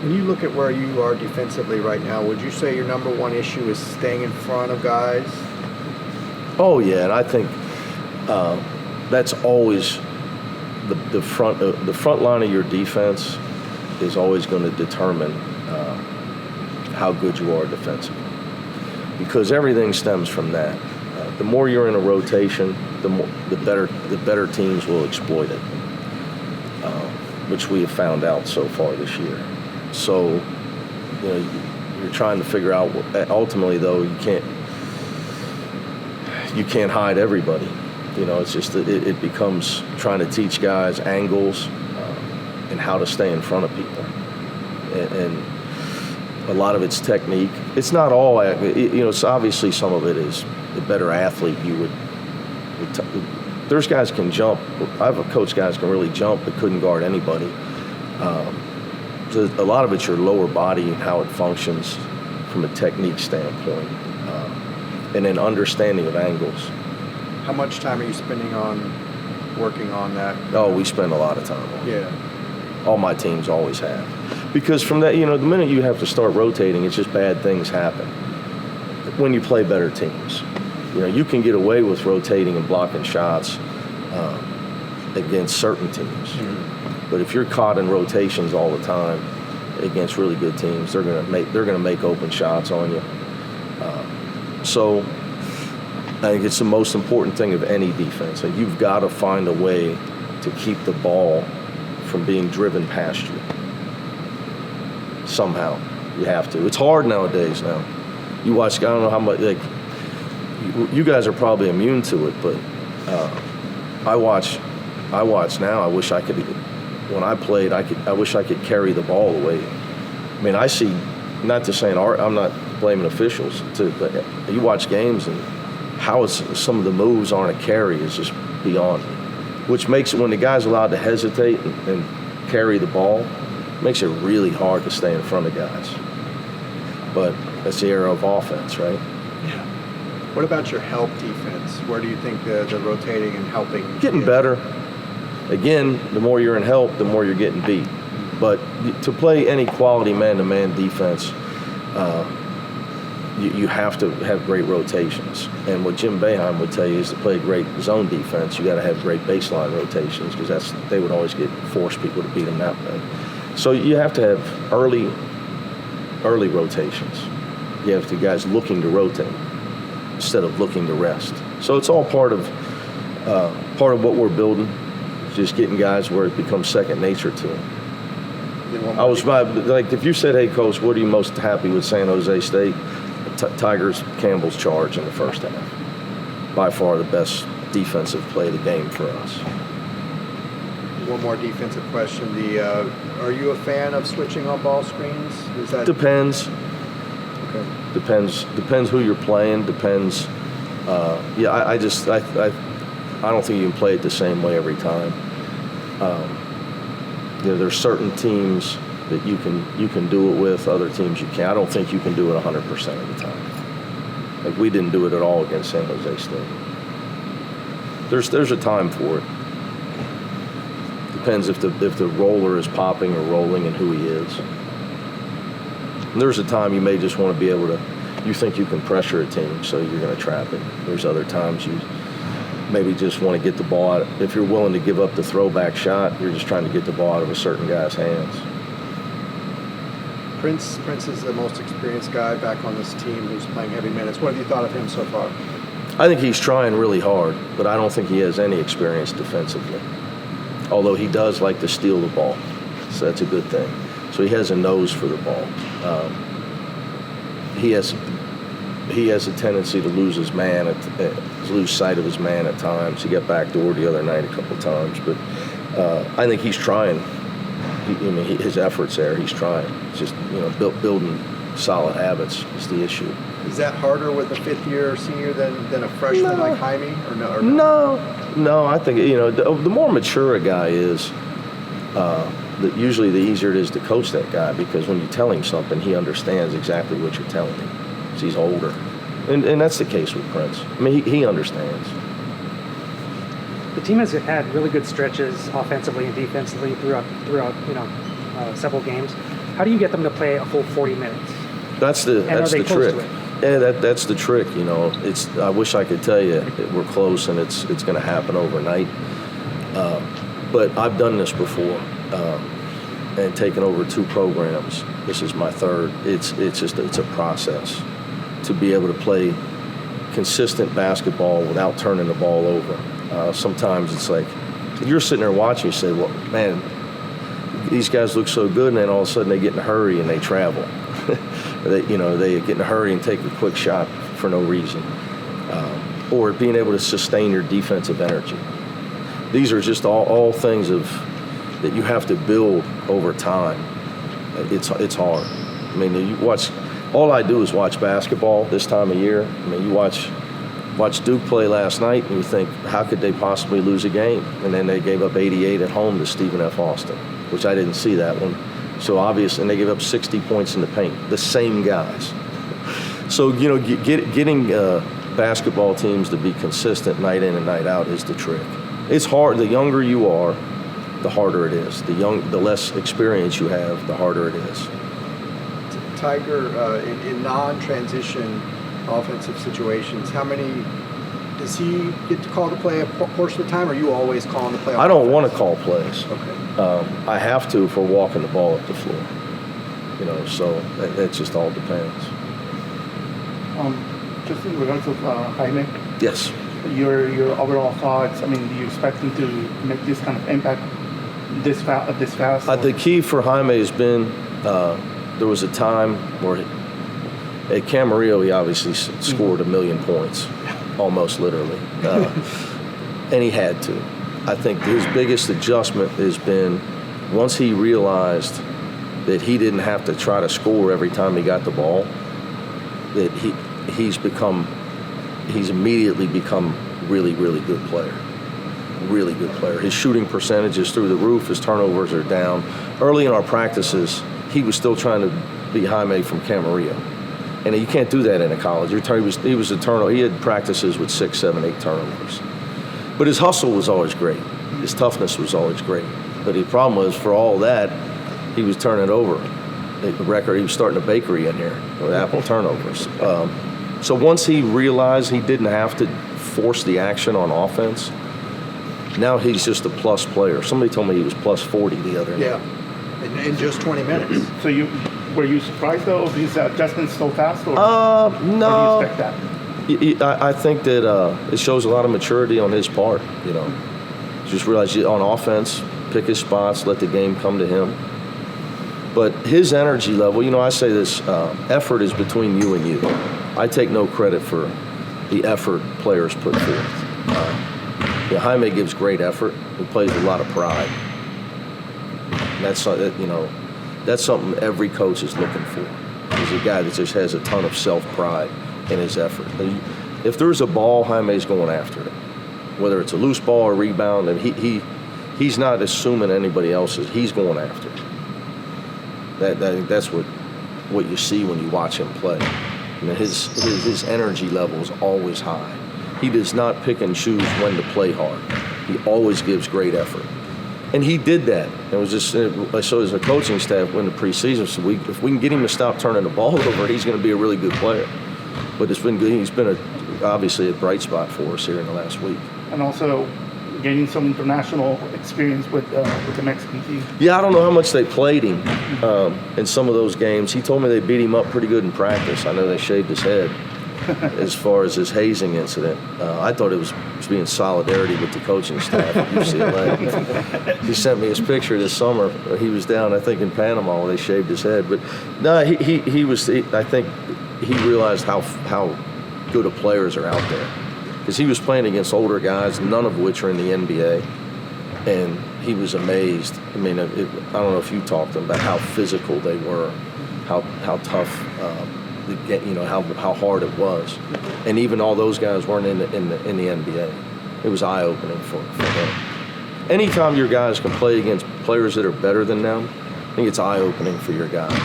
When you look at where you are defensively right now, would you say your number one issue is staying in front of guys? Oh yeah, and I think that's always the front line of your defense is always going to determine how good you are defensively, because everything stems from that. The more you're in a rotation, the better teams will exploit it, which we have found out so far this year. So, you're trying to figure out. Ultimately, though, you can't hide everybody. It's just it becomes trying to teach guys angles and how to stay in front of people, and a lot of it's technique. It's not all. It's obviously some of it is the better athlete you would. There's guys can jump. I've coached guys can really jump but couldn't guard anybody. So a lot of it's your lower body and how it functions from a technique standpoint, and then understanding of angles. How much time are you spending on working on that? Oh, we spend a lot of time on it. Yeah. All my teams always have. Because from that, the minute you have to start rotating, it's just bad things happen. When you play better teams, you can get away with rotating and blocking shots against certain teams. Mm-hmm. But if you're caught in rotations all the time against really good teams, they're gonna make open shots on you. So I think it's the most important thing of any defense. Like, you've got to find a way to keep the ball from being driven past you. Somehow, you have to. It's hard nowadays. Now, you watch. I don't know how much. Like, you guys are probably immune to it, but I watch now. I wish I could. When I played, I wish I could carry the ball away. I mean, I see. Not to saying I'm not blaming officials, but you watch games and how some of the moves on a carry is just beyond me. Which makes it, when the guy's allowed to hesitate and carry the ball, makes it really hard to stay in front of guys. But that's the era of offense, right? Yeah. What about your help defense? Where do you think the rotating and helping? Getting better. Again, the more you're in help, the more you're getting beat. But to play any quality man-to-man defense, you have to have great rotations. And what Jim Boeheim would tell you is to play great zone defense, you got to have great baseline rotations, because they would always force people to beat them that way. So you have to have early rotations. You have to guys looking to rotate instead of looking to rest. So it's all part of what we're building, just getting guys where it becomes second nature to them. If you said, hey, Coach, what are you most happy with San Jose State? Tigers Campbell's charge in the first half. By far the best defensive play of the game for us. One more defensive question. Are you a fan of switching on ball screens? Depends. Okay. Depends who you're playing. Depends. I don't think you can play it the same way every time. There's certain teams that you can do it with, other teams you can't. I don't think you can do it 100% of the time. Like, we didn't do it at all against San Jose State. There's a time for it. Depends if the roller is popping or rolling and who he is. And there's a time you may just want to be able to, you think you can pressure a team, so you're going to trap it. There's other times you maybe just want to get the ball out. If you're willing to give up the throwback shot, you're just trying to get the ball out of a certain guy's hands. Prince is the most experienced guy back on this team who's playing heavy minutes. What have you thought of him so far? I think he's trying really hard, but I don't think he has any experience defensively. Although he does like to steal the ball, so that's a good thing. So he has a nose for the ball. He has a tendency to lose his man, lose sight of his man at times. He got backdoored the other night a couple times, but I think he's trying. His efforts there. He's trying. It's just building solid habits is the issue. Is that harder with a fifth-year senior than a freshman like Jaime, or no? No. I think the more mature a guy is, usually the easier it is to coach that guy, because when you tell him something, he understands exactly what you're telling him. Because he's older, and that's the case with Prince. I mean, he understands. The team has had really good stretches offensively and defensively throughout several games. How do you get them to play a full 40 minutes? That's the they close trick. to it? Yeah, that's the trick. You know, it's. I wish I could tell you that we're close and it's going to happen overnight. But I've done this before and taken over 2 programs. This is my 3rd. It's a process to be able to play consistent basketball without turning the ball over. Sometimes it's like you're sitting there watching. You say, "Well, man, these guys look so good," and then all of a sudden they get in a hurry and they travel. They get in a hurry and take a quick shot for no reason, or being able to sustain your defensive energy. These are just all things that you have to build over time. It's hard. I mean, you watch. All I do is watch basketball this time of year. I mean, you watch Duke play last night, and you think, how could they possibly lose a game? And then they gave up 88 at home to Stephen F. Austin, which I didn't see that one. So obvious, and they gave up 60 points in the paint. The same guys. So getting basketball teams to be consistent night in and night out is the trick. It's hard. The younger you are, the harder it is. The less experience you have, the harder it is. Tiger, in non-transition offensive situations, does he get to call the play a portion of the time, or are you always calling the play? I don't want to call plays. Okay. I have to if we're walking the ball up the floor. So it just all depends. Just in regards of Jaime, Yes. your overall thoughts. I mean, do you expect him to make this kind of impact this fast? The key for Jaime has been there was a time where at Camarillo he obviously scored 1 million points, almost literally, and he had to. I think his biggest adjustment has been once he realized that he didn't have to try to score every time he got the ball, that he's immediately become really, really good player. Really good player. His shooting percentage is through the roof. His turnovers are down. Early in our practices, he was still trying to be Jaime from Camarillo. And you can't do that in a college. He was a turnover. He had practices with 6, 7, 8 turnovers. But his hustle was always great. His toughness was always great. But the problem was, for all that, he was turning over. The record, he was starting a bakery in here with apple turnovers. So once he realized he didn't have to force the action on offense, now he's just a plus player. Somebody told me he was plus 40 the other night. Yeah, in just 20 minutes. So were you surprised though of his adjustments so fast, or No. or do you expect that? I think that it shows a lot of maturity on his part. Just realize on offense, pick his spots, let the game come to him. But his energy level, I say this: effort is between you and you. I take no credit for the effort players put forth. Jaime gives great effort. He plays with a lot of pride. And that's something every coach is looking for. He's a guy that just has a ton of self-pride in his effort. If there's a ball, Jaime's going after it. Whether it's a loose ball or rebound, and he's not assuming anybody else is. He's going after it. That's what you see when you watch him play. His energy level is always high. He does not pick and choose when to play hard. He always gives great effort. And he did that. It was just, so as a coaching staff in the preseason, so if we can get him to stop turning the ball over, he's going to be a really good player. But it's been good. He's been obviously a bright spot for us here in the last week. And also gaining some international experience with the Mexican team. Yeah, I don't know how much they played him in some of those games. He told me they beat him up pretty good in practice. I know they shaved his head as far as his hazing incident. I thought it was being solidarity with the coaching staff at UCLA. He sent me his picture this summer. He was down, I think, in Panama where they shaved his head. But no, I think he realized how good of players are out there. Because he was playing against older guys, none of which are in the NBA, and he was amazed. I mean, I don't know if you talked to him about how physical they were, how tough, how hard it was, and even all those guys weren't in the NBA. It was eye-opening for him. Anytime your guys can play against players that are better than them, I think it's eye-opening for your guys.